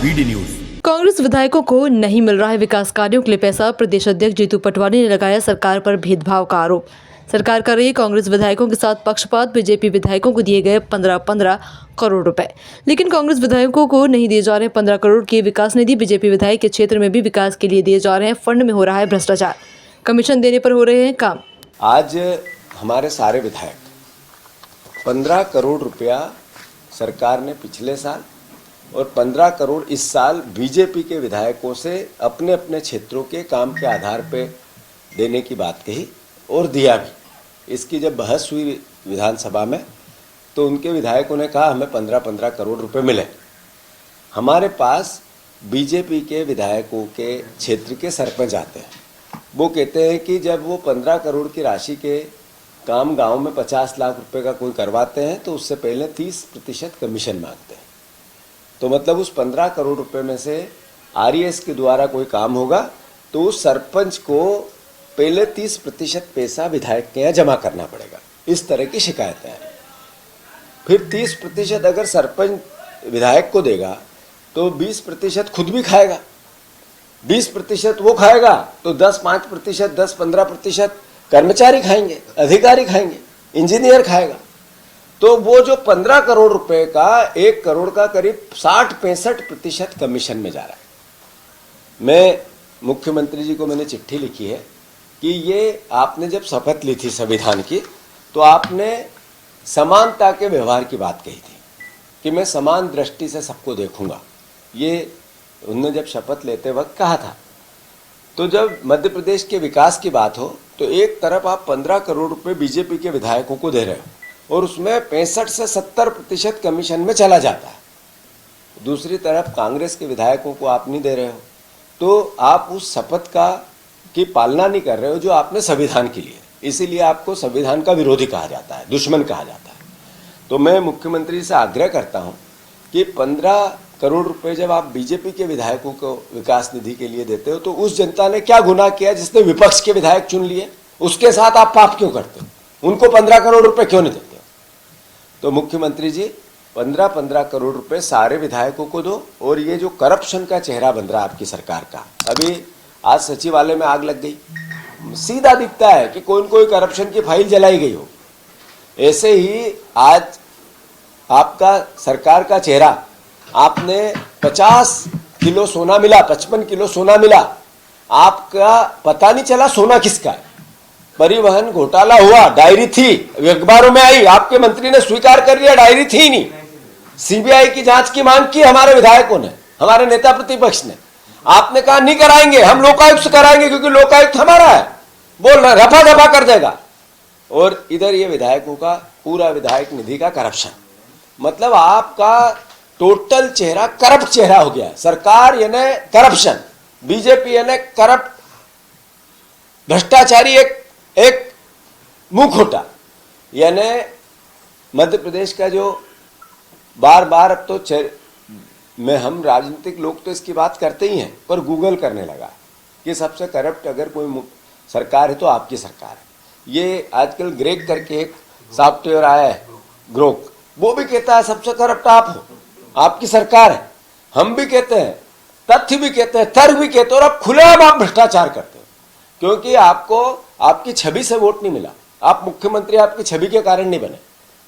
BD news. Congress विधायकों को नहीं मिल रहा है विकास कार्यों के लिए पैसा। प्रदेश अध्यक्ष जीतू पटवारी ने लगाया सरकार पर भेदभाव का आरोप। सरकार कर रही है कांग्रेस विधायकों के साथ पक्षपात। बीजेपी विधायकों को दिए गए 15-15 करोड़ रुपए, लेकिन कांग्रेस विधायकों को नहीं दिए जा रहे 15 करोड़ की विकास निधि। बीजेपी विधायक के क्षेत्र में भी विकास के लिए दिए जा रहे हैं फंड में हो रहा है भ्रष्टाचार, कमीशन देने पर हो रहे हैं काम। आज हमारे सारे विधायक 15 करोड़ रुपया सरकार ने पिछले साल और 15 करोड़ इस साल बीजेपी के विधायकों से अपने अपने क्षेत्रों के काम के आधार पे देने की बात कही और दिया भी। इसकी जब बहस हुई विधानसभा में तो उनके विधायकों ने कहा हमें 15-15 करोड़ रुपए मिले। हमारे पास बीजेपी के विधायकों के क्षेत्र के सरपंच आते हैं, वो कहते हैं कि जब वो 15 करोड़ की राशि के काम गांव में 50 लाख रुपए का कोई करवाते हैं तो उससे पहले 30% कमीशन मांगते हैं। तो मतलब उस 15 करोड़ रुपए में से आरईएस के द्वारा कोई काम होगा तो उस सरपंच को पहले 30% पैसा विधायक के यहाँ जमा करना पड़ेगा। इस तरह की शिकायतें हैं। फिर 30% अगर सरपंच विधायक को देगा तो 20% खुद भी खाएगा, 20% वो खाएगा तो 10-5%, 10-15% कर्मचारी खाएंगे, अधिकारी खाएंगे, इंजीनियर खाएगा। तो वो जो 15 करोड़ रुपए का 1 करोड़ का करीब 60-65% कमीशन में जा रहा है। मैं मुख्यमंत्री जी को मैंने चिट्ठी लिखी है कि ये आपने जब शपथ ली थी संविधान की तो आपने समानता के व्यवहार की बात कही थी कि मैं समान दृष्टि से सबको देखूंगा। ये उन्होंने जब शपथ लेते वक्त कहा था। तो जब मध्य प्रदेश के विकास की बात हो तो एक तरफ आप 15 करोड़ रुपए बीजेपी के विधायकों को दे रहे हो और उसमें 65 से 70% कमीशन में चला जाता है। दूसरी तरफ कांग्रेस के विधायकों को आप नहीं दे रहे हो तो आप उस शपथ की पालना नहीं कर रहे हो जो आपने संविधान के लिए, इसीलिए आपको संविधान का विरोधी कहा जाता है, दुश्मन कहा जाता है। तो मैं मुख्यमंत्री से आग्रह करता हूं कि 15 करोड़ रुपए जब आप बीजेपी के विधायकों को विकास निधि के लिए देते हो तो उस जनता ने क्या गुनाह किया जिसने विपक्ष के विधायक चुन लिए, उसके साथ आप पाप क्यों करते हो? उनको 15 करोड़ रुपए क्यों नहीं देते हो? तो मुख्यमंत्री जी 15-15 करोड़ रुपए सारे विधायकों को दो। और ये जो करप्शन का चेहरा बन रहा है आपकी सरकार का, अभी आज सचिवालय में आग लग गई, सीधा दिखता है कि कोई करप्शन की फाइल जलाई गई हो। ऐसे ही आज आपका सरकार का चेहरा, आपने 50 किलो सोना मिला, 55 किलो सोना मिला, आपका पता नहीं चला सोना किसका है। परिवहन घोटाला हुआ, डायरी थी, अखबारों में आई, आपके मंत्री ने स्वीकार कर लिया डायरी थी नहीं। सीबीआई की जांच की मांग की हमारे विधायकों ने, हमारे नेता प्रतिपक्ष ने। आपने कहा नहीं कराएंगे, हम लोकायुक्त से कराएंगे क्योंकि लोकायुक्त हमारा है, बोल रहे रफा दफा कर देगा। और इधर ये विधायकों का पूरा विधायक निधि का करप्शन, मतलब आपका टोटल चेहरा करप्ट चेहरा हो गया है। सरकार यानी करप्शन, बीजेपी यानी करप्ट, भ्रष्टाचारी, एक मुंहखोटा। यानी मध्य प्रदेश का जो बार बार अब तो में हम राजनीतिक लोग तो इसकी बात करते ही हैं, पर गूगल करने लगा कि सबसे करप्ट अगर कोई सरकार है तो आपकी सरकार है। ये आजकल ग्रेक करके एक सॉफ्टवेयर आया है ग्रोक, वो भी कहता है सबसे करप्ट आप हो, आपकी सरकार है। हम भी कहते हैं, तथ्य भी कहते हैं, तर्क भी कहते हैं, और अब खुलेआम आप भ्रष्टाचार करते हो क्योंकि आपको आपकी छवि से वोट नहीं मिला। आप मुख्यमंत्री आपकी छवि के कारण नहीं बने।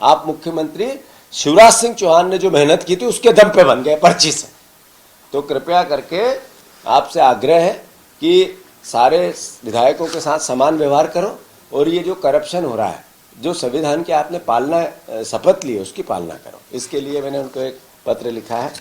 आप मुख्यमंत्री शिवराज सिंह चौहान ने जो मेहनत की थी उसके दम पे बन गए, पर्ची से। तो कृपया करके आपसे आग्रह है कि सारे विधायकों के साथ समान व्यवहार करो और ये जो करप्शन हो रहा है, जो संविधान की आपने पालना शपथ ली है उसकी पालना करो। इसके लिए मैंने उनको एक पत्र लिखा है।